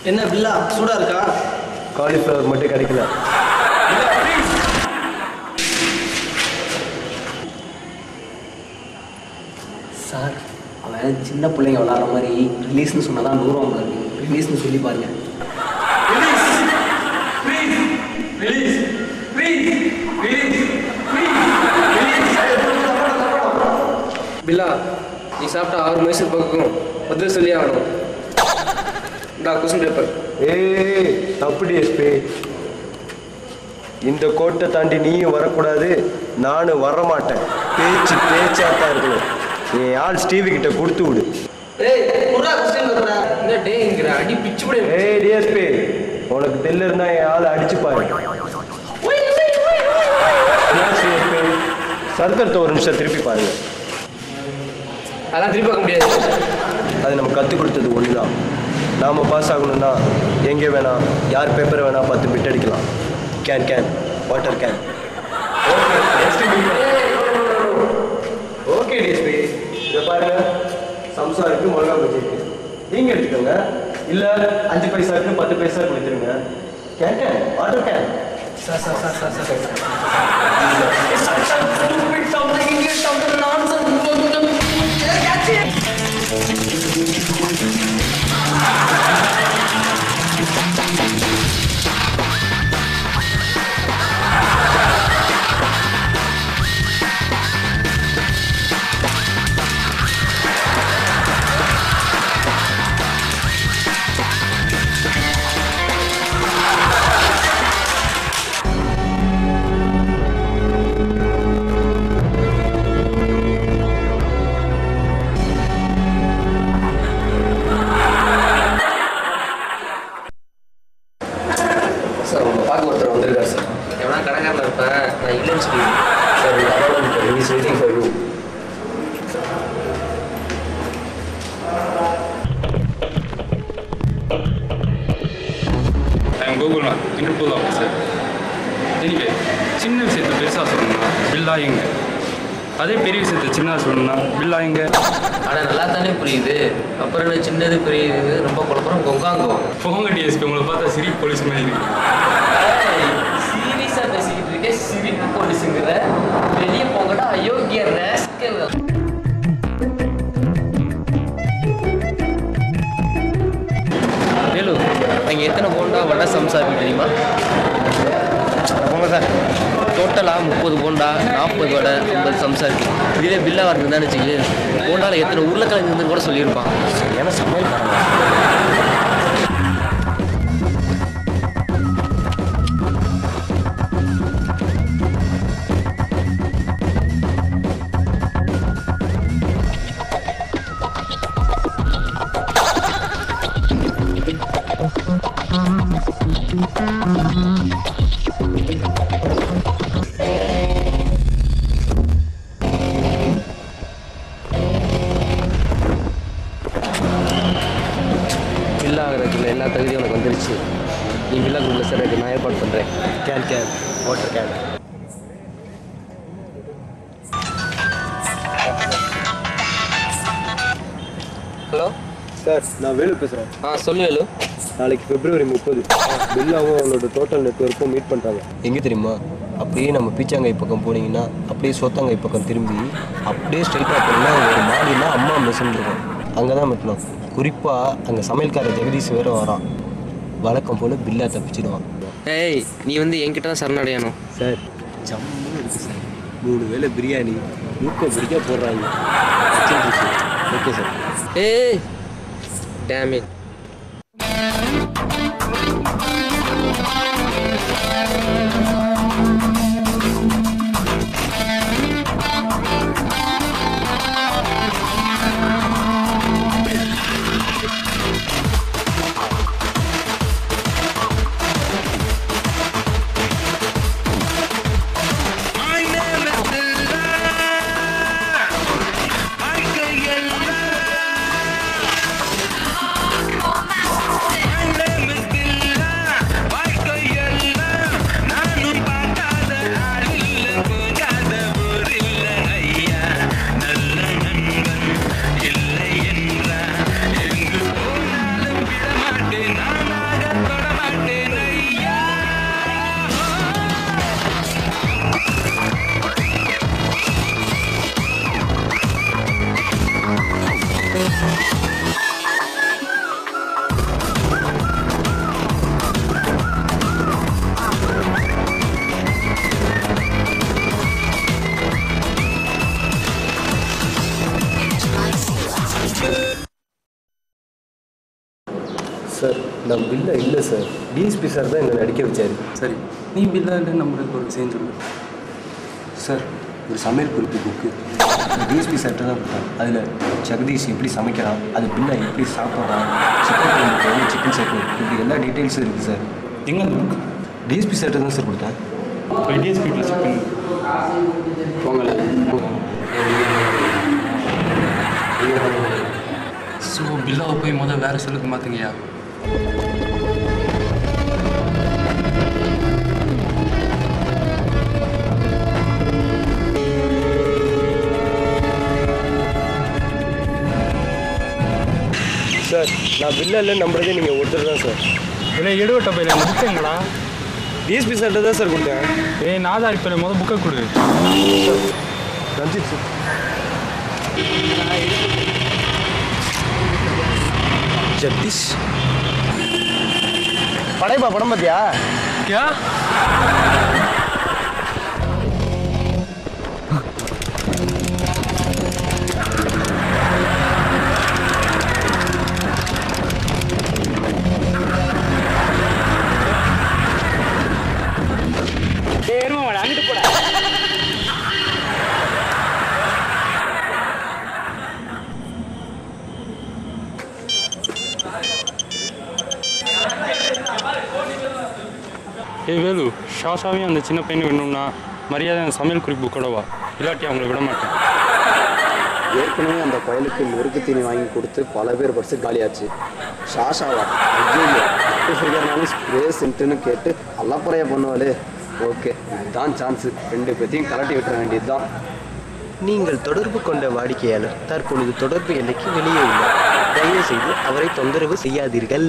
என்ன பில்லா சூடா இருக்கா? காலிஃப்ளவர் மட்டும் கிடைக்கல. சார் அவன் சின்ன பிள்ளைங்க விளாட்ற மாதிரி ரிலீஸ்னு சொன்னதான் நூறுவாங்க இருக்கு. ரிலீஸ்னு சொல்லி பாருங்க. பில்லா நீ சாப்பிட்டா 6 மைசூர் பக்கம் பதில் சொல்லி ஆகணும். Question paper. ஏய் தப்பு டிஎஸ்பி. இந்த கோட்டை தாண்டி நீயும் வரக்கூடாது, நானும் வரமாட்டேன். பேச்சாத்தான் இருக்கணும். நீ ஆள் ஸ்டீவி கிட்ட கொடுத்து விடு. அடி பிச்சு விடு. ஏய் டிஎஸ்பி, உனக்கு தெல்ல இருந்தா என் ஆளை அடிச்சு பாரு. சர்க்கரத்தை ஒரு நிமிஷம் திருப்பி பாருங்க. அதெல்லாம் திருப்பி பார்க்க முடியாது. அது நம்ம கற்றுக் கொடுத்தது ஒன்று தான். நாம் பாஸ் ஆகணும்னா எங்கே வேணாம், யார் பேப்பரை வேணால் பார்த்து பிட் அடிக்கலாம். Can water can. Okay DSP, இதை பாருங்க. சம்சா இருக்கு, மிளகா பஜ்ஜி இருக்கு. நீங்கள் எடுத்துக்கோங்க. இல்லை 5 பைசாவுக்கு 10 பைசா கொடுத்துருங்க. Can water can. Interpol officer. Anyway, சின்ன விஷயத்தை பெருசாக சொல்லணும்னா பில்லா எங்க, அதே பெரிய விஷயத்தை சின்னதாக சொல்லணும்னா பில்லா எங்க. ஆனால் நல்லா தானே புரியுது. அப்புறம் என்ன சின்னது பெரியது ரொம்ப குழப்பம் கொங்காங்கோ. போங்க டிஎஸ்பி, உங்களை பார்த்தா சிரி போலீஸ் மாதிரி இருக்கு. சீரியஸாக பேசிக்கிட்டு இருக்கேன். சிரிப்பு போலீஸுங்கிற வெளியே போங்கடா அயோக்கிய ரேஸ்கல். வேலு, அங்கே எத்தனை போண்டா வடை சம்சா இருக்கு தெரியுமா? போங்க சார். டோட்டலாக 30 போண்டா, 40 வடை, 50 சம்சா இருக்குது. இதுவே பில்லாக இருந்ததுன்னு வச்சுக்கி போண்டாவில் எத்தனை உருளைக்கிழங்கு இருந்துன்னு கூட சொல்லியிருப்பான். ஏன்னா சமையல் பில்லாகிறதுக்குள்ள எல்லா தகுதியும் உனக்கு வந்துருச்சு. நீ பில்லா குரூப்பில் சேர்றதுக்கு நான் ஏற்பாடு பண்ணுறேன். Can water can. Hello sir, நான் வேலு பேசுகிறேன். சொல்லு வேலு. நாளைக்கு February 30 பில்லாவும் அவனோட டோட்டல் நெட்வொர்க்கும் மீட் பண்ணுறாங்க. எங்கே தெரியுமா? அப்படியே நம்ம பீச்சாங்கை பக்கம் போனீங்கன்னா அப்படியே சோத்தாங்கை பக்கம் திரும்பி அப்படியே ஸ்ட்ரைட்டாக போனீங்கன்னா ஒரு மாடினா அம்மா மெஷின் இருக்கும். அங்கே தான் மெட்டணும். குறிப்பாக அங்கே சமையல்கார ஜெகதீஷ் வேறு வரான். வழக்கம் போல் பில்லா தப்பிச்சிடுவான். ஏய், நீ என்கிட்ட தான் சரணடையணும். சார் ஜம்முன்னு இருக்குது சார். 3 வேளை பிரியாணி மூக்க பிரிக்க போடுறாங்க. Okay sir. ஏய் டேம் இட். நானும் நான் பில்லா இல்லை சார். டிஎஸ்பி சார் தான் என்னை நடிக்க வச்சார். சரி, நீ பில்லா இல்லை நம்மளுக்கு ஒரு விஷயம் சொல்லு. சார், ஒரு சமையல் குறிப்பு புக்கு டிஎஸ்பி சார்கிட்ட தான் கொடுத்தேன். அதில் ஜெகதீஷ் எப்படி சமைக்கிறான், அது பில்லா எப்படி சாப்பிட்றான், சிக்கன் குழம்புக்கு வந்து சிக்கன் சேர்க்கணும், இப்படி எல்லா டீட்டெயில்ஸும் இருக்குது சார். எங்கே அந்த புக்? டிஎஸ்பி சார்கிட்ட தான் சார் கொடுத்தேன். டிஎஸ்பி ப்ளஸ் செக் பண்ணு. போங்களே. ஸோ பில்லாவை போய் முதல் வேறு செல்லுக்கு மாற்றுங்கய்யா. சார், நான் பில்லா இல்லை நம்புறதே நீங்கள் ஒருத்தர் தான் சார். இல்லை எடுவட்ட பையில முடிச்சங்களா? டிஎஸ்பி சார்கிட்ட தான் சார் கொடுத்தேன். நாதாரி பையில முதல் புக்கை கொடு. ரஞ்சித் சார். ஜெகதீஷ் படைப்பா படம் பார்த்தியா? क्या? அங்கிட்டு போட. வேலு, ஷாஷாவையும் அந்த சின்ன பையனை வேணும்னா மரியாதை அந்த சமையல் குறிப்பு கூடவா, இல்லாட்டி அவங்கள விட மாட்டேன். ஏற்கனவே அந்த பயலுக்கு முறுக்கு தீனி வாங்கி கொடுத்து பல பேர் பர்ஸு காலியாச்சு. ஷாஷாவா ஃபிகர்னாலும் ஸ்ப்ரே சென்ட்டுன்னு கேட்டு அல்லப்பறையா பண்ணுவாளே. ஓகே, இதுதான் சான்ஸு. 2 பேத்தையும் கலட்டி விட்டுற வேண்டியது தான். நீங்கள் தொடர்பு கொண்ட வாடிக்கையாளர் தற்பொழுது தொடர்பு எல்லைக்கு வெளியே உள்ளார். தயவு செய்து அவரை தொந்தரவு செய்யாதீர்கள்.